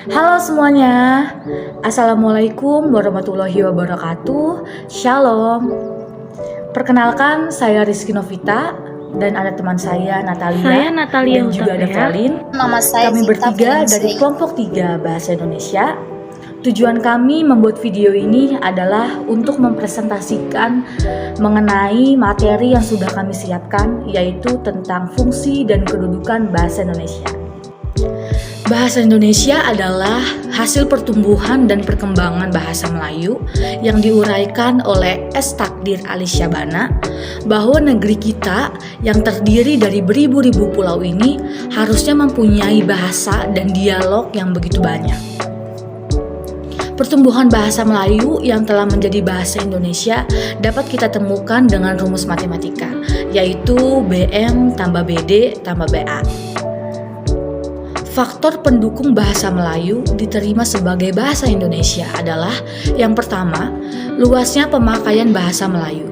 Halo semuanya, Assalamualaikum warahmatullahi wabarakatuh. Shalom. Perkenalkan, saya Rizky Novita dan ada teman saya Natalia. Saya Natalia dan juga ada Hutapea. Valin. Nama saya Kami Sinta bertiga Felinsyah. dari kelompok 3 Bahasa Indonesia. Tujuan kami membuat video ini adalah untuk mempresentasikan mengenai materi yang sudah kami siapkan, yaitu tentang fungsi dan kedudukan bahasa Indonesia. Bahasa Indonesia adalah hasil pertumbuhan dan perkembangan bahasa Melayu yang diuraikan oleh S. Takdir Ali Syabana bahwa negeri kita yang terdiri dari beribu-ribu pulau ini harusnya mempunyai bahasa dan dialog yang begitu banyak. Pertumbuhan bahasa Melayu yang telah menjadi bahasa Indonesia dapat kita temukan dengan rumus matematika, yaitu BM tambah BD tambah BA. Faktor pendukung bahasa Melayu diterima sebagai bahasa Indonesia adalah yang pertama, luasnya pemakaian bahasa Melayu.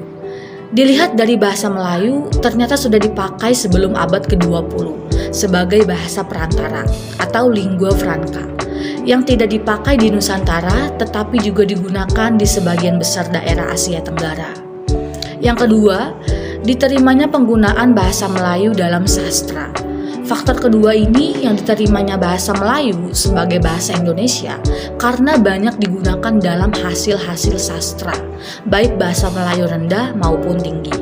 Dilihat dari bahasa Melayu, ternyata sudah dipakai sebelum abad ke-20 sebagai bahasa perantara atau lingua franca yang tidak dipakai di Nusantara tetapi juga digunakan di sebagian besar daerah Asia Tenggara. Yang kedua, diterimanya penggunaan bahasa Melayu dalam sastra. Faktor kedua ini yang diterimanya bahasa Melayu sebagai bahasa Indonesia karena banyak digunakan dalam hasil-hasil sastra, baik bahasa Melayu rendah maupun tinggi.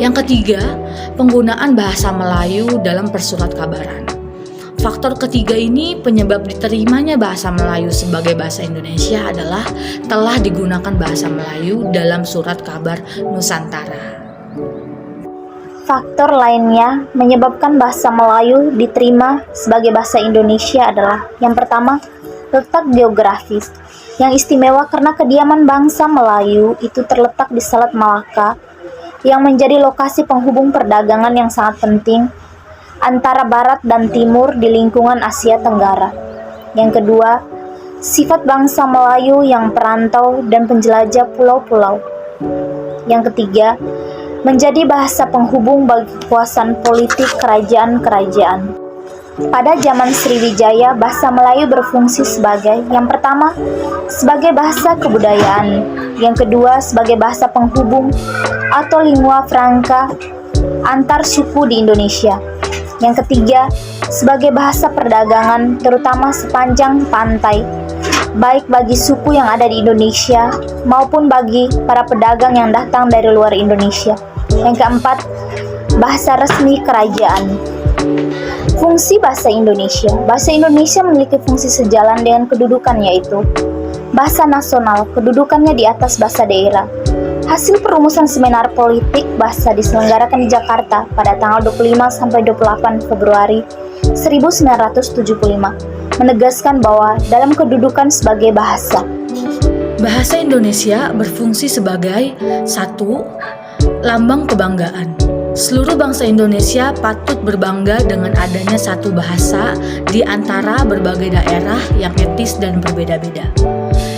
Yang ketiga, penggunaan bahasa Melayu dalam persurat kabaran. Faktor ketiga ini penyebab diterimanya bahasa Melayu sebagai bahasa Indonesia adalah telah digunakan bahasa Melayu dalam surat kabar Nusantara. Faktor lainnya menyebabkan bahasa Melayu diterima sebagai bahasa Indonesia adalah yang pertama, letak geografis yang istimewa karena kediaman bangsa Melayu itu terletak di Selat Malaka yang menjadi lokasi penghubung perdagangan yang sangat penting antara barat dan timur di lingkungan Asia Tenggara. Yang kedua, sifat bangsa Melayu yang perantau dan penjelajah pulau-pulau. Yang ketiga, menjadi bahasa penghubung bagi kekuasaan politik kerajaan-kerajaan. Pada zaman Sriwijaya, bahasa Melayu berfungsi sebagai yang pertama, sebagai bahasa kebudayaan, yang kedua sebagai bahasa penghubung atau lingua franca antar suku di Indonesia, yang ketiga sebagai bahasa perdagangan terutama sepanjang pantai, baik bagi suku yang ada di Indonesia maupun bagi para pedagang yang datang dari luar Indonesia. Yang keempat, bahasa resmi kerajaan. Fungsi bahasa Indonesia. Bahasa Indonesia memiliki fungsi sejalan dengan kedudukan, yaitu bahasa nasional, kedudukannya di atas bahasa daerah. Hasil perumusan seminar politik bahasa diselenggarakan di Jakarta pada tanggal 25 sampai 28 Februari 1975 menegaskan bahwa dalam kedudukan sebagai bahasa Indonesia berfungsi sebagai satu, lambang kebanggaan. Seluruh bangsa Indonesia patut berbangga dengan adanya satu bahasa di antara berbagai daerah yang etis dan berbeda-beda.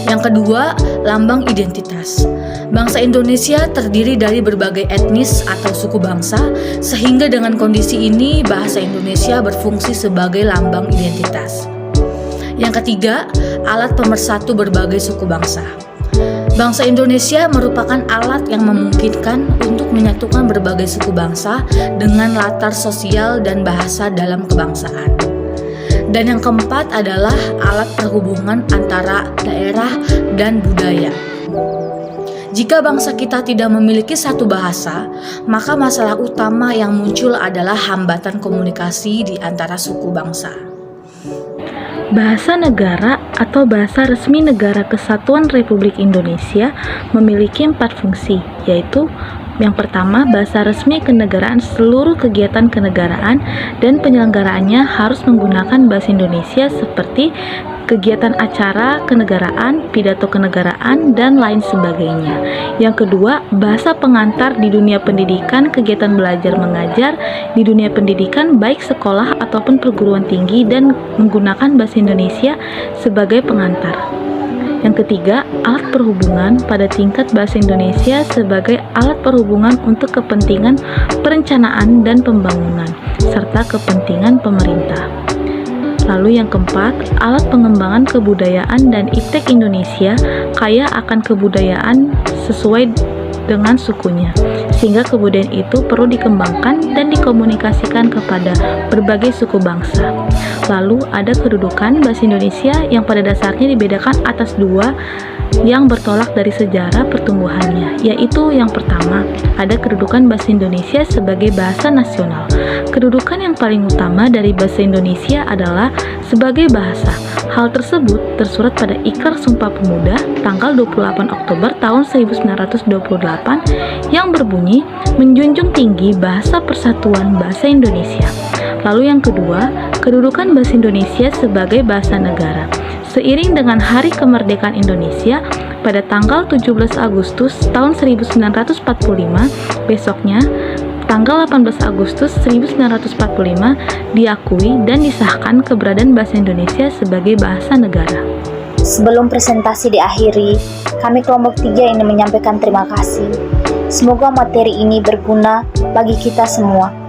Yang kedua, lambang identitas. Bangsa Indonesia terdiri dari berbagai etnis atau suku bangsa, sehingga dengan kondisi ini bahasa Indonesia berfungsi sebagai lambang identitas. Yang ketiga, alat pemersatu berbagai suku bangsa. Bangsa Indonesia merupakan alat yang memungkinkan untuk menyatukan berbagai suku bangsa dengan latar sosial dan bahasa dalam kebangsaan. Dan yang keempat adalah alat perhubungan antara daerah dan budaya. Jika bangsa kita tidak memiliki satu bahasa, maka masalah utama yang muncul adalah hambatan komunikasi di antara suku bangsa. Bahasa negara atau bahasa resmi Negara Kesatuan Republik Indonesia memiliki 4 fungsi, yaitu yang pertama, bahasa resmi kenegaraan. Seluruh kegiatan kenegaraan dan penyelenggaraannya harus menggunakan bahasa Indonesia seperti kegiatan acara kenegaraan, pidato kenegaraan, dan lain sebagainya. Yang kedua, bahasa pengantar di dunia pendidikan, kegiatan belajar mengajar di dunia pendidikan baik sekolah ataupun perguruan tinggi dan menggunakan bahasa Indonesia sebagai pengantar. Yang ketiga, alat perhubungan pada tingkat bahasa Indonesia sebagai alat perhubungan untuk kepentingan perencanaan dan pembangunan serta kepentingan pemerintah. Lalu yang keempat, alat pengembangan kebudayaan dan iptek Indonesia kaya akan kebudayaan sesuai dengan sukunya, sehingga kebudayaan itu perlu dikembangkan dan dikomunikasikan kepada berbagai suku bangsa. Lalu ada kedudukan bahasa Indonesia yang pada dasarnya dibedakan atas dua yang bertolak dari sejarah pertumbuhannya, yaitu yang pertama, ada kedudukan bahasa Indonesia sebagai bahasa nasional. Kedudukan yang paling utama dari bahasa Indonesia adalah sebagai bahasa. Hal tersebut tersurat pada Ikrar Sumpah Pemuda tanggal 28 Oktober tahun 1928 yang berbunyi menjunjung tinggi bahasa persatuan bahasa Indonesia. Lalu yang kedua, kedudukan bahasa Indonesia sebagai bahasa negara. Seiring dengan Hari Kemerdekaan Indonesia pada tanggal 17 Agustus tahun 1945, besoknya tanggal 18 Agustus 1945 diakui dan disahkan keberadaan bahasa Indonesia sebagai bahasa negara. Sebelum presentasi diakhiri, kami kelompok 3 ingin menyampaikan terima kasih. Semoga materi ini berguna bagi kita semua.